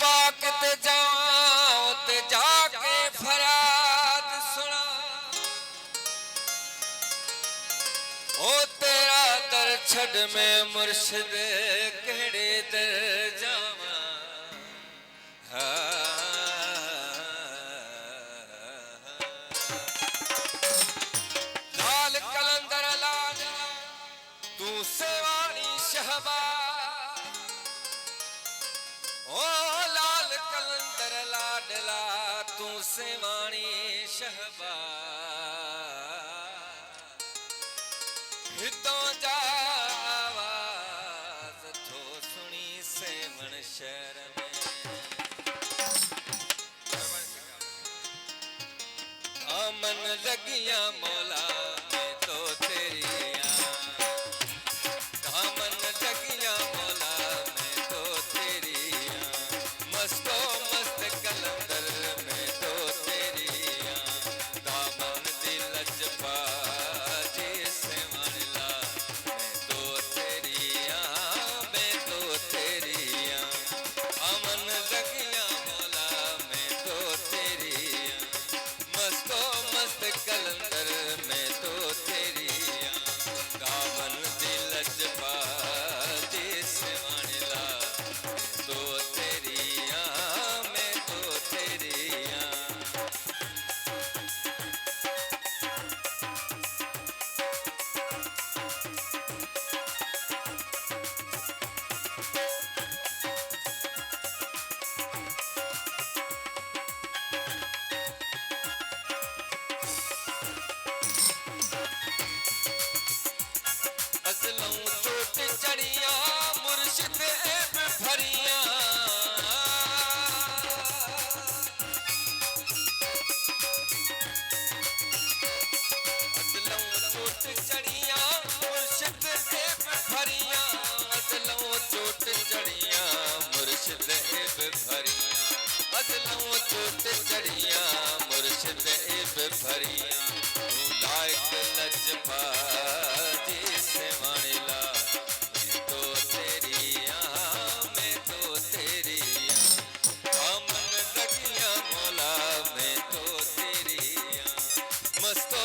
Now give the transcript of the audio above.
पाक ते जाओ ते जाके फरियाद सुना ओ तेरा दर छड़ में मुर्शिद केड़े दर जावा लाल कलंदर लाल तू सेवानी शहबाज ओ लाल कलंदर लाडला तू सेवानी शहबाज हितों जा आवाज थो सुनी सेवण शहर में आमन लगिया मौला मैं तो तेरिया दामन लगिया मौला मैं तो तेरिया मस्तो मस्त कलंदर मैं तो तेरिया दामन दिल जपा जी से मारला मैं तो तेरिया अमन लगिया मौला मैं तो तेरिया मस्तो मस्त कलंदर मैं तो तेरिया दामन दिल जपा जी से मारला तो तेरिया मैं तो तेरिया अजलों चोट चढ़िया मुर्शिद ऐब भरिया अजलों चोट चढ़िया मुर्शिद ऐब भरिया अजलों चोट चढ़िया मुर्शिद ऐब भरिया अजलों चोट चढ़िया मुर्शिद ऐब भरिया तू लायक लजपा जी से मानिला मैं तो तेरिया अमन लगिया मौला मैं तो तेरिया मस्तो